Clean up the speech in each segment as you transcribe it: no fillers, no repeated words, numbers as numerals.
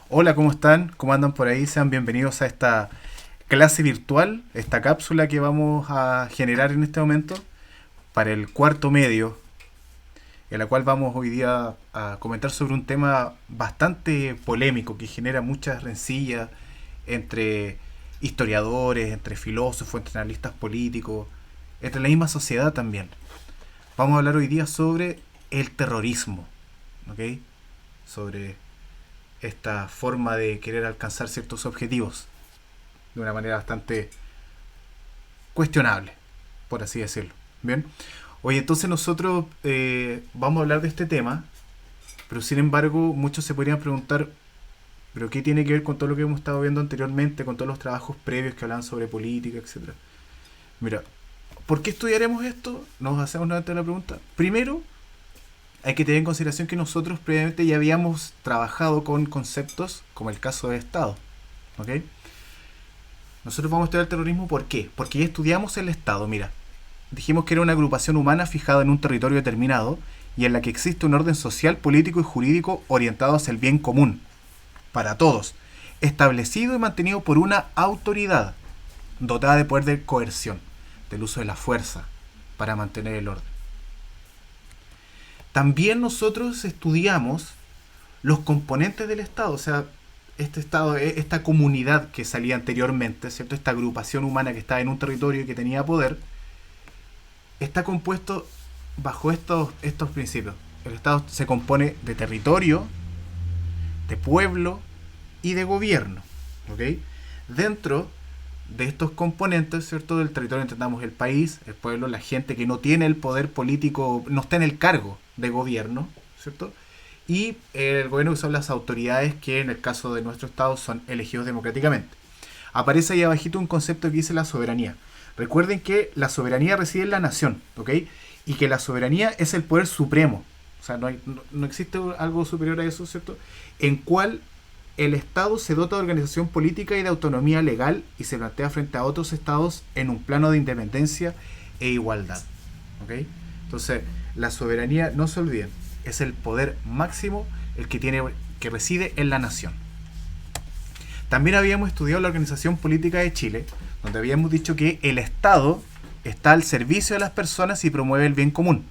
Hola, ¿cómo están? ¿Cómo andan por ahí? Sean bienvenidos a esta clase virtual, esta cápsula que vamos a generar en este momento para el cuarto medio, en la cual vamos hoy día a comentar sobre un tema bastante polémico que genera muchas rencillas entre historiadores, entre filósofos, entre analistas políticos, entre la misma sociedad también. Vamos a hablar hoy día sobre el terrorismo, ¿ok? Sobre esta forma de querer alcanzar ciertos objetivos de una manera bastante cuestionable, por así decirlo. Bien, oye, entonces nosotros vamos a hablar de este tema, pero sin embargo muchos se podrían preguntar, ¿pero qué tiene que ver con todo lo que hemos estado viendo anteriormente, con todos los trabajos previos que hablan sobre política, etcétera? Mira, ¿por qué estudiaremos esto? Nos hacemos nuevamente la pregunta. Primero, hay que tener en consideración que nosotros previamente ya habíamos trabajado con conceptos como el caso de Estado. ¿Ok? Nosotros vamos a estudiar el terrorismo, ¿por qué? Porque ya estudiamos el Estado. Mira, dijimos que era una agrupación humana fijada en un territorio determinado y en la que existe un orden social, político y jurídico orientado hacia el bien común, para todos, establecido y mantenido por una autoridad dotada de poder de coerción, del uso de la fuerza para mantener el orden. También nosotros estudiamos los componentes del Estado, o sea, este Estado, esta comunidad que salía anteriormente, ¿cierto? Esta agrupación humana que estaba en un territorio y que tenía poder, está compuesto bajo estos principios. El Estado se compone de territorio, de pueblo y de gobierno. ¿Ok? Dentro de estos componentes, ¿cierto? Del territorio entendamos el país, el pueblo, la gente que no tiene el poder político, no está en el cargo de gobierno, ¿cierto? Y el gobierno que son las autoridades que en el caso de nuestro estado son elegidos democráticamente. Aparece ahí abajito un concepto que dice la soberanía. Recuerden que la soberanía reside en la nación, ¿ok? Y que la soberanía es el poder supremo. O sea, no existe algo superior a eso, ¿cierto? En cual el Estado se dota de organización política y de autonomía legal y se plantea frente a otros estados en un plano de independencia e igualdad. ¿Ok? Entonces, la soberanía, no se olviden, es el poder máximo el que reside en la nación. También habíamos estudiado la Organización Política de Chile, donde habíamos dicho que el Estado está al servicio de las personas y promueve el bien común.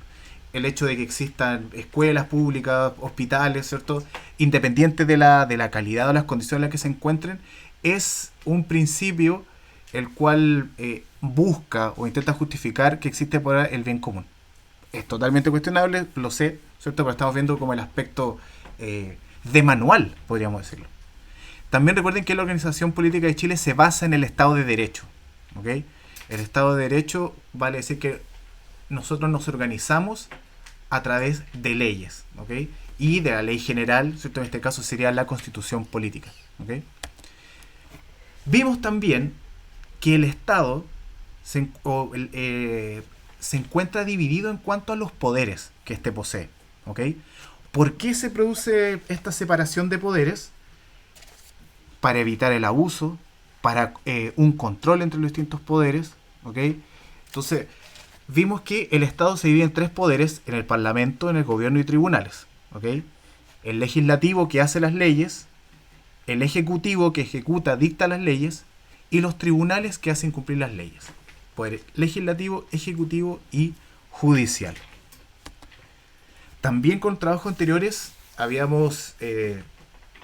El hecho de que existan escuelas públicas, hospitales, ¿cierto? Independiente de la calidad o las condiciones en las que se encuentren, es un principio el cual busca o intenta justificar que existe por el bien común. Es totalmente cuestionable, lo sé, ¿cierto? Pero estamos viendo como el aspecto de manual, podríamos decirlo. También recuerden que la Organización Política de Chile se basa en el Estado de Derecho. ¿Ok? El Estado de Derecho vale decir que nosotros nos organizamos a través de leyes, ¿ok? Y de la ley general, ¿cierto? En este caso sería la Constitución Política, ¿ok? Vimos también que el Estado se encuentra dividido en cuanto a los poderes que éste posee, ¿ok? ¿Por qué se produce esta separación de poderes? Para evitar el abuso, para un control entre los distintos poderes, ¿ok? Entonces, vimos que el Estado se divide en tres poderes, en el Parlamento, en el Gobierno y tribunales, ¿ok? El legislativo que hace las leyes, el ejecutivo que ejecuta, dicta las leyes, y los tribunales que hacen cumplir las leyes. Poder legislativo, ejecutivo y judicial. También con trabajos anteriores habíamos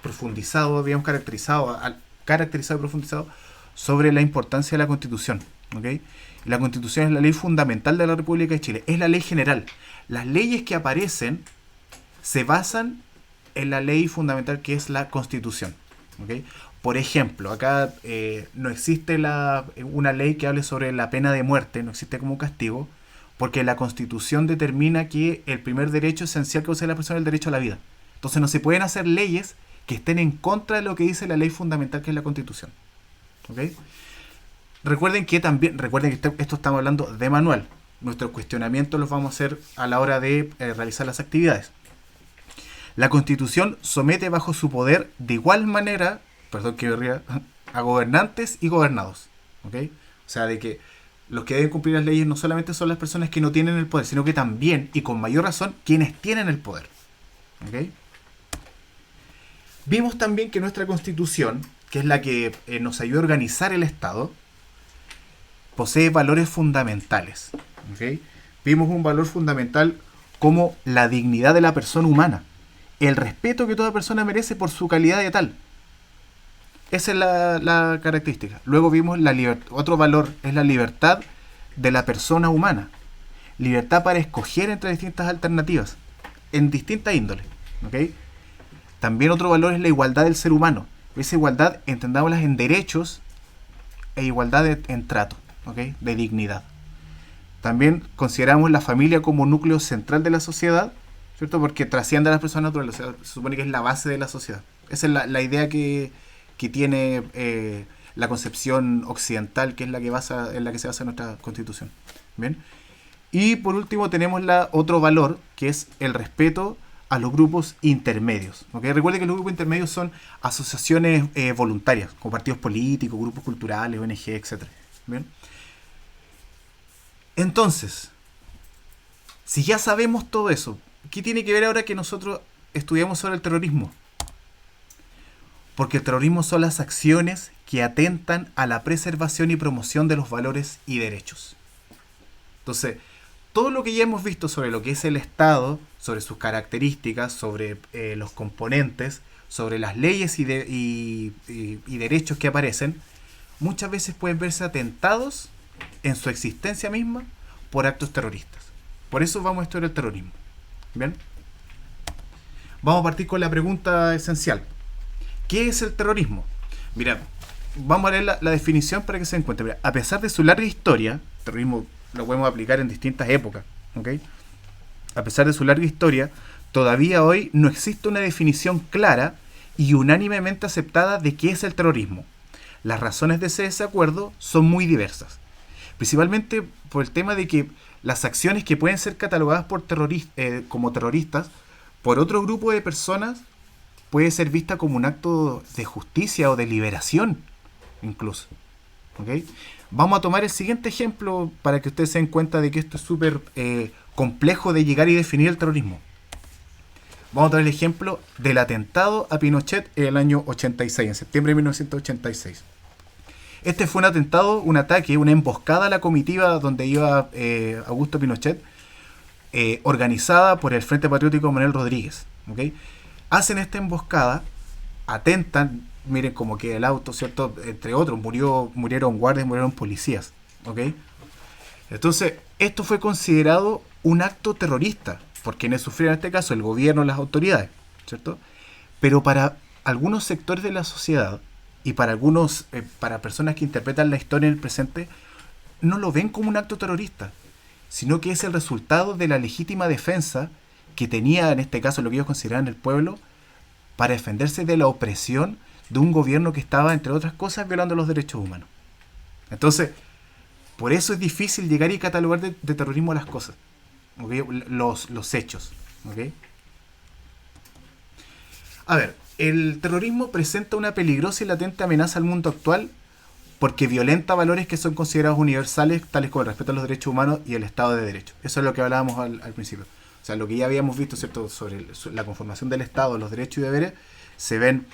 profundizado, habíamos caracterizado y profundizado sobre la importancia de la Constitución. ¿Okay? La Constitución es la ley fundamental de la República de Chile, es la ley general. Las leyes que aparecen se basan en la ley fundamental que es la Constitución. ¿Okay? Por ejemplo, acá no existe una ley que hable sobre la pena de muerte, no existe como castigo, porque la Constitución determina que el primer derecho esencial que posee la persona es el derecho a la vida. Entonces no se pueden hacer leyes que estén en contra de lo que dice la ley fundamental que es la Constitución. ¿Okay? Recuerden que esto estamos hablando de manual. Nuestros cuestionamientos los vamos a hacer a la hora de realizar las actividades. La Constitución somete bajo su poder de igual manera, perdón que me ría, a gobernantes y gobernados. ¿Okay? O sea, de que los que deben cumplir las leyes no solamente son las personas que no tienen el poder, sino que también, y con mayor razón, quienes tienen el poder. ¿Okay? Vimos también que nuestra Constitución, que es la que nos ayuda a organizar el Estado, posee valores fundamentales. ¿Ok? Vimos un valor fundamental como la dignidad de la persona humana, el respeto que toda persona merece por su calidad de tal. Esa es la característica. Luego vimos otro valor, es la libertad de la persona humana. Libertad para escoger entre distintas alternativas, en distintas índoles. ¿Ok? También otro valor es la igualdad del ser humano. Esa igualdad, entendámosla en derechos e igualdad en trato, ¿ok? De dignidad. También consideramos la familia como núcleo central de la sociedad, ¿cierto? Porque trasciende a las personas naturales, o sea, se supone que es la base de la sociedad. Esa es la idea que tiene la concepción occidental, que es en la que se basa nuestra Constitución. ¿Bien? Y por último tenemos otro valor, que es el respeto a los grupos intermedios. ¿Okay? Recuerde que los grupos intermedios son asociaciones voluntarias, como partidos políticos, grupos culturales, ONG, etc. ¿Bien? Entonces, si ya sabemos todo eso, ¿qué tiene que ver ahora que nosotros estudiamos sobre el terrorismo? Porque el terrorismo son las acciones que atentan a la preservación y promoción de los valores y derechos. Entonces, todo lo que ya hemos visto sobre lo que es el Estado, sobre sus características, sobre los componentes, sobre las leyes y derechos que aparecen, muchas veces pueden verse atentados en su existencia misma por actos terroristas. Por eso vamos a estudiar el terrorismo. ¿Bien? Vamos a partir con la pregunta esencial. ¿Qué es el terrorismo? Mira, vamos a leer la definición para que se den cuenta. Mira, a pesar de su larga historia, el terrorismo lo podemos aplicar en distintas épocas, ¿ok? A pesar de su larga historia, todavía hoy no existe una definición clara y unánimemente aceptada de qué es el terrorismo. Las razones de ese desacuerdo son muy diversas, principalmente por el tema de que las acciones que pueden ser catalogadas como terroristas por otro grupo de personas puede ser vista como un acto de justicia o de liberación, incluso. ¿Ok? Vamos a tomar el siguiente ejemplo para que ustedes se den cuenta de que esto es súper complejo de llegar y definir el terrorismo. Vamos a tomar el ejemplo del atentado a Pinochet en el año 86, en septiembre de 1986. Este fue un atentado, un ataque, una emboscada a la comitiva donde iba Augusto Pinochet, organizada por el Frente Patriótico Manuel Rodríguez. ¿Okay? Hacen esta emboscada, atentan, miren cómo queda el auto, ¿cierto? Entre otros, murieron guardias, murieron policías. ¿Ok? Entonces, esto fue considerado un acto terrorista, por quienes sufrieron en este caso, el gobierno, las autoridades, ¿cierto? Pero para algunos sectores de la sociedad y para personas que interpretan la historia en el presente, no lo ven como un acto terrorista, sino que es el resultado de la legítima defensa que tenía, en este caso, lo que ellos consideraban el pueblo, para defenderse de la opresión de un gobierno que estaba, entre otras cosas, violando los derechos humanos. Entonces, por eso es difícil llegar y catalogar de terrorismo las cosas, ¿okay? Los hechos. ¿Okay? A ver, el terrorismo presenta una peligrosa y latente amenaza al mundo actual porque violenta valores que son considerados universales, tales como el respeto a los derechos humanos y el Estado de Derecho. Eso es lo que hablábamos al principio. O sea, lo que ya habíamos visto, ¿cierto?, sobre la conformación del Estado, los derechos y deberes, se ven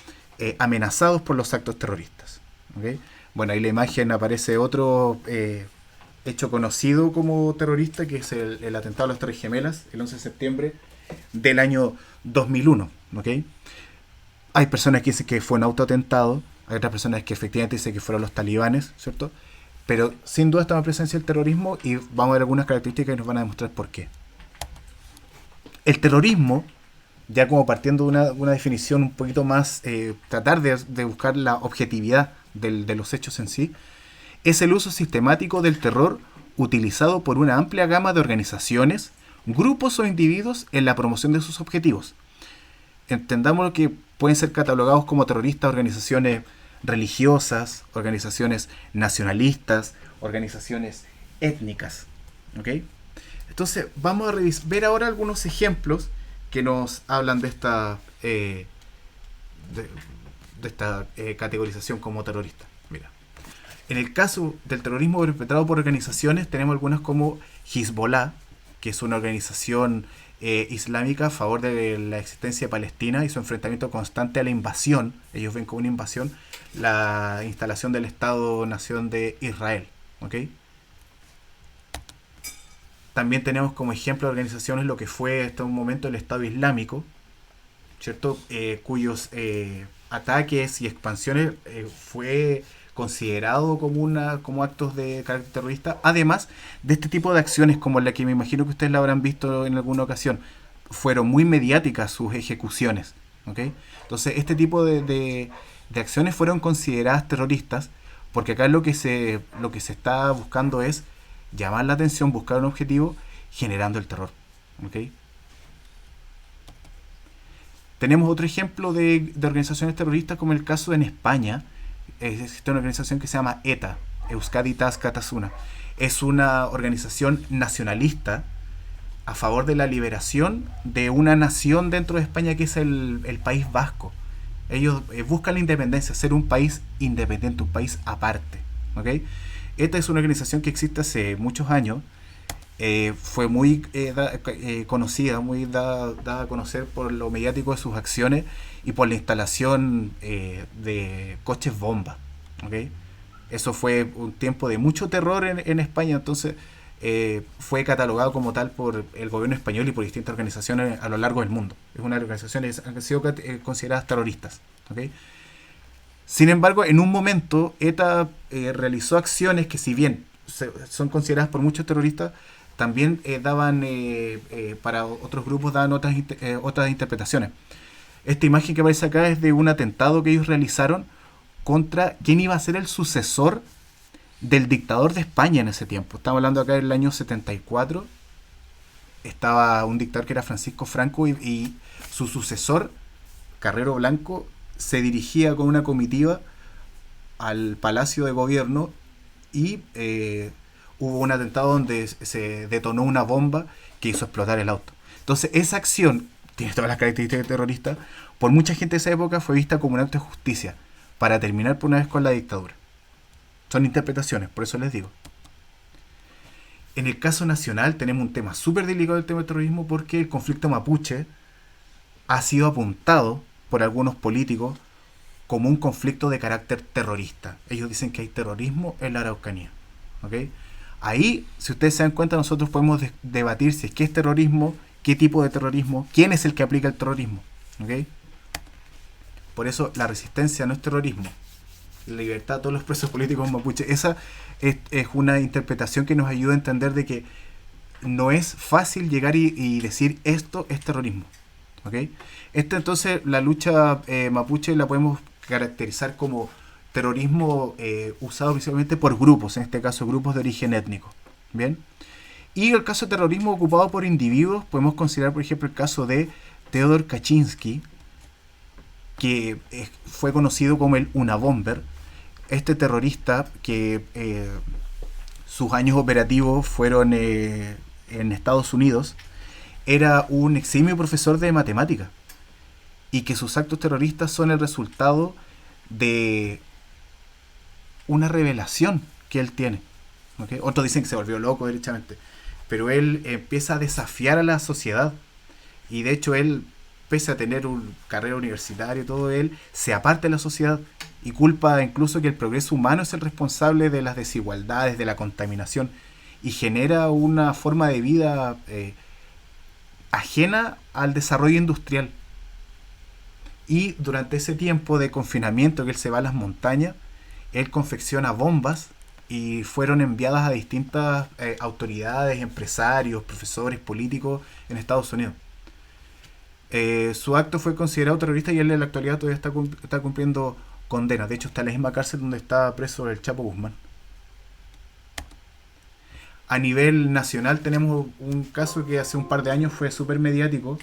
amenazados por los actos terroristas. ¿Okay? Bueno, ahí la imagen aparece otro hecho conocido como terrorista, que es el atentado a las Torres Gemelas, el 11 de septiembre del año 2001. ¿Okay? Hay personas que dicen que fue un autoatentado, hay otras personas que efectivamente dicen que fueron los talibanes, ¿cierto? Pero sin duda está en presencia del terrorismo y vamos a ver algunas características que nos van a demostrar por qué. El terrorismo, ya como partiendo de una definición un poquito más, tratar de buscar la objetividad de los hechos en sí, es el uso sistemático del terror utilizado por una amplia gama de organizaciones, grupos o individuos en la promoción de sus objetivos. Entendamos que pueden ser catalogados como terroristas organizaciones religiosas, organizaciones nacionalistas, organizaciones étnicas. ¿Okay? Entonces, vamos a ver ahora algunos ejemplos que nos hablan de esta categorización como terrorista. Mira, en el caso del terrorismo perpetrado por organizaciones, tenemos algunas como Hezbollah, que es una organización islámica a favor de la existencia de Palestina y su enfrentamiento constante a la invasión. Ellos ven como una invasión la instalación del Estado-Nación de Israel. ¿Ok? También tenemos como ejemplo de organizaciones lo que fue hasta un momento el Estado Islámico, ¿cierto? Cuyos ataques y expansiones fue considerado como actos de carácter terrorista, además de este tipo de acciones como la que me imagino que ustedes la habrán visto en alguna ocasión. Fueron muy mediáticas sus ejecuciones, ¿ok? Entonces este tipo de acciones fueron consideradas terroristas, porque acá lo que se está buscando es llamar la atención, buscar un objetivo, generando el terror, ¿ok? Tenemos otro ejemplo de organizaciones terroristas como el caso en España. Existe una organización que se llama ETA, Euskadi Tasuna. Es una organización nacionalista a favor de la liberación de una nación dentro de España que es el País Vasco. Ellos buscan la independencia, ser un país independiente, un país aparte. ¿Ok? ETA es una organización que existe hace muchos años. Fue muy conocida, muy dada a conocer por lo mediático de sus acciones y por la instalación de coches bomba. ¿Okay? Eso fue un tiempo de mucho terror en España, entonces fue catalogado como tal por el gobierno español y por distintas organizaciones a lo largo del mundo. Es una organización que han sido consideradas terroristas. ¿Okay? Sin embargo, en un momento ETA realizó acciones que, si bien son consideradas por muchos terroristas, también daban para otros grupos daban otras interpretaciones. Esta imagen que aparece acá es de un atentado que ellos realizaron contra quien iba a ser el sucesor del dictador de España en ese tiempo. Estamos hablando acá del año 74. Estaba un dictador que era Francisco Franco y su sucesor, Carrero Blanco, se dirigía con una comitiva al Palacio de Gobierno y hubo un atentado donde se detonó una bomba que hizo explotar el auto. Entonces esa acción tiene todas las características de terrorista. Por mucha gente de esa época fue vista como un acto de justicia para terminar por una vez con la dictadura. Son interpretaciones, por eso les digo. En el caso nacional tenemos un tema súper delicado del tema del terrorismo, porque el conflicto mapuche ha sido apuntado por algunos políticos como un conflicto de carácter terrorista. Ellos dicen que hay terrorismo en la Araucanía. ¿Okay? Ahí, si ustedes se dan cuenta, nosotros podemos debatir si es qué es terrorismo, qué tipo de terrorismo, quién es el que aplica el terrorismo. ¿Okay? Por eso la resistencia no es terrorismo. La libertad de todos los presos políticos mapuche. Esa es una interpretación que nos ayuda a entender de que no es fácil llegar y decir esto es terrorismo. ¿Okay? Entonces, la lucha mapuche la podemos caracterizar como terrorismo usado principalmente por grupos, en este caso grupos de origen étnico. ¿Bien? Y el caso de terrorismo ocupado por individuos, podemos considerar, por ejemplo, el caso de Theodor Kaczynski, que fue conocido como el Unabomber. Este terrorista que sus años operativos fueron en Estados Unidos, era un eximio profesor de matemática y que sus actos terroristas son el resultado de una revelación que él tiene. ¿Okay? Otros dicen que se volvió loco derechamente, pero él empieza a desafiar a la sociedad y de hecho él, pese a tener una carrera universitaria y todo, él se aparta de la sociedad y culpa incluso que el progreso humano es el responsable de las desigualdades, de la contaminación, y genera una forma de vida ajena al desarrollo industrial. Y durante ese tiempo de confinamiento que él se va a las montañas, él confecciona bombas y fueron enviadas a distintas autoridades, empresarios, profesores, políticos en Estados Unidos. Su acto fue considerado terrorista y él en la actualidad todavía está cumpliendo condena. De hecho, está en la misma cárcel donde está preso el Chapo Guzmán. A nivel nacional tenemos un caso que hace un par de años fue súper mediático,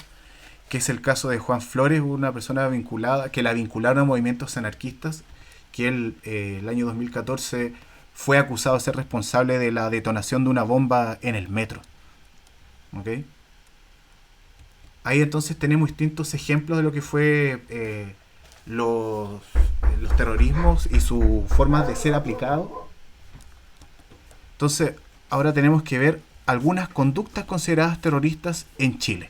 que es el caso de Juan Flores, una persona vinculada, que la vincularon a movimientos anarquistas, que él el año 2014 fue acusado de ser responsable de la detonación de una bomba en el metro. ¿Okay? Ahí entonces tenemos distintos ejemplos de lo que fue los terrorismos y su forma de ser aplicado. Entonces, ahora tenemos que ver algunas conductas consideradas terroristas en Chile.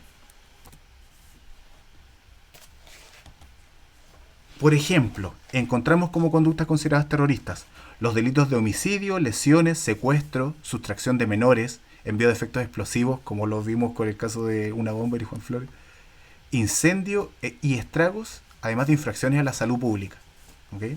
Por ejemplo, encontramos como conductas consideradas terroristas los delitos de homicidio, lesiones, secuestro, sustracción de menores, envío de efectos explosivos, como lo vimos con el caso de Una Bomber y Juan Flores, incendio y estragos, además de infracciones a la salud pública. ¿Okay?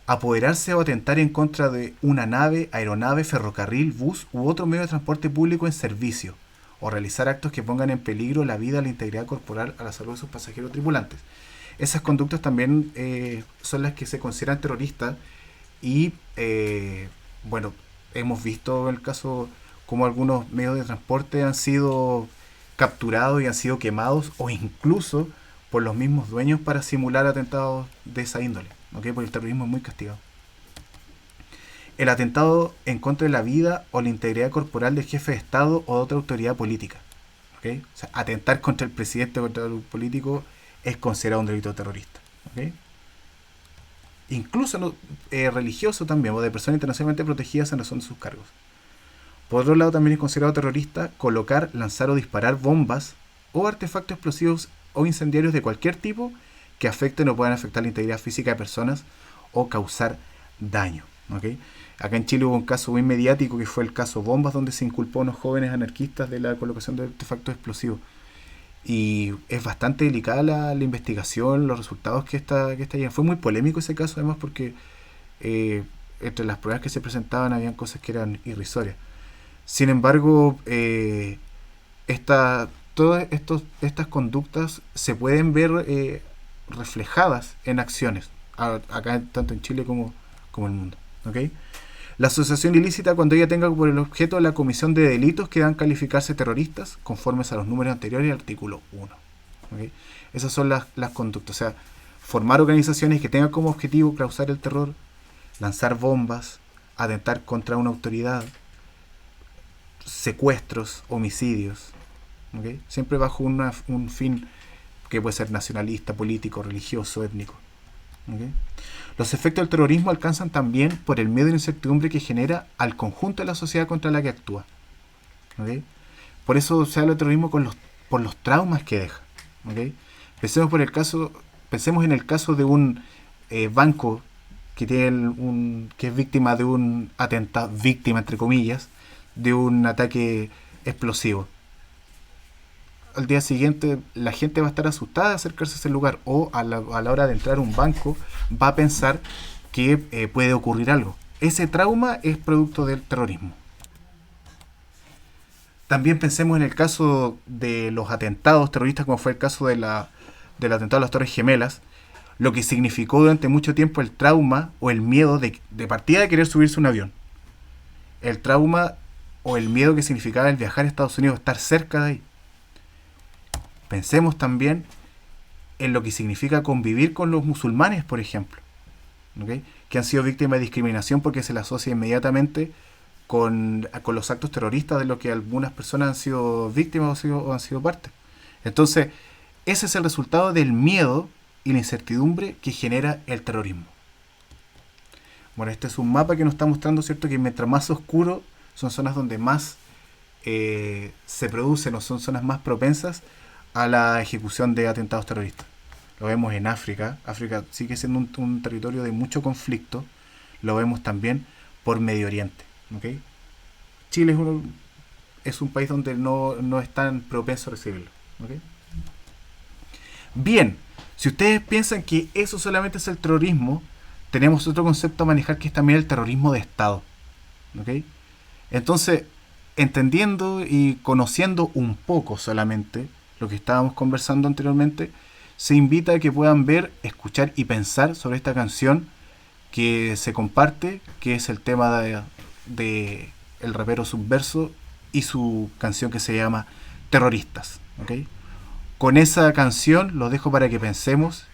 Apoderarse o atentar en contra de una nave, aeronave, ferrocarril, bus u otro medio de transporte público en servicio, o realizar actos que pongan en peligro la vida, la integridad corporal, a la salud de sus pasajeros o tripulantes. Esas conductas también son las que se consideran terroristas y, bueno, hemos visto el caso como algunos medios de transporte han sido capturados y han sido quemados o incluso por los mismos dueños para simular atentados de esa índole, ¿okay? Porque el terrorismo es muy castigado. El atentado en contra de la vida o la integridad corporal del jefe de Estado o de otra autoridad política, ¿okay? O sea, atentar contra el presidente o contra el político es considerado un delito terrorista, ¿okay? Incluso religioso también, o de personas internacionalmente protegidas en razón de sus cargos. Por otro lado, también es considerado terrorista colocar, lanzar o disparar bombas o artefactos explosivos o incendiarios de cualquier tipo que afecten o puedan afectar la integridad física de personas o causar daño, ¿okay? Acá en Chile hubo un caso muy mediático que fue el caso Bombas, donde se inculpó a unos jóvenes anarquistas de la colocación de artefactos explosivos. Y es bastante delicada la investigación, los resultados que está llena. Fue muy polémico ese caso, además, porque entre las pruebas que se presentaban habían cosas que eran irrisorias. Sin embargo, todas estas conductas se pueden ver reflejadas en acciones, acá tanto en Chile como en el mundo, ¿okay? La asociación ilícita, cuando ella tenga por el objeto la comisión de delitos que dan calificarse terroristas, conformes a los números anteriores y artículo 1. ¿Okay? Esas son las conductas. O sea, formar organizaciones que tengan como objetivo causar el terror, lanzar bombas, atentar contra una autoridad, secuestros, homicidios. ¿Okay? Siempre bajo un fin que puede ser nacionalista, político, religioso, étnico. ¿Okay? Los efectos del terrorismo alcanzan también por el miedo y la incertidumbre que genera al conjunto de la sociedad contra la que actúa. ¿Okay? Por eso se habla de terrorismo por los traumas que deja. ¿Okay? Pensemos en el caso de un banco que que es víctima de un atentado, víctima entre comillas, de un ataque explosivo. Al día siguiente la gente va a estar asustada de acercarse a ese lugar, o a la hora de entrar a un banco va a pensar que puede ocurrir algo. Ese trauma es producto del terrorismo. También pensemos en el caso de los atentados terroristas, como fue el caso del atentado a las Torres Gemelas, lo que significó durante mucho tiempo el trauma o el miedo de partida de querer subirse a un avión. El trauma o el miedo que significaba el viajar a Estados Unidos, estar cerca de ahí. Pensemos también en lo que significa convivir con los musulmanes, por ejemplo, ¿okay? Que han sido víctimas de discriminación porque se les asocia inmediatamente con los actos terroristas de lo que algunas personas han sido víctimas o han sido parte. Entonces, ese es el resultado del miedo y la incertidumbre que genera el terrorismo. Bueno, este es un mapa que nos está mostrando, ¿cierto?, que mientras más oscuro son zonas donde más se producen o son zonas más propensas a la ejecución de atentados terroristas. Lo vemos en África. África sigue siendo un territorio de mucho conflicto. Lo vemos también por Medio Oriente. ¿Okay? Chile es un país donde no es tan propenso a recibirlo. ¿Okay? Bien, si ustedes piensan que eso solamente es el terrorismo, tenemos otro concepto a manejar que es también el terrorismo de Estado. ¿Okay? Entonces, entendiendo y conociendo un poco solamente lo que estábamos conversando anteriormente, se invita a que puedan ver, escuchar y pensar sobre esta canción que se comparte, que es el tema de el rapero Subverso y su canción que se llama Terroristas. ¿Okay? Con esa canción los dejo para que pensemos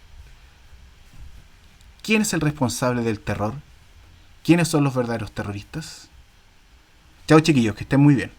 quién es el responsable del terror, quiénes son los verdaderos terroristas. Chao chiquillos, que estén muy bien.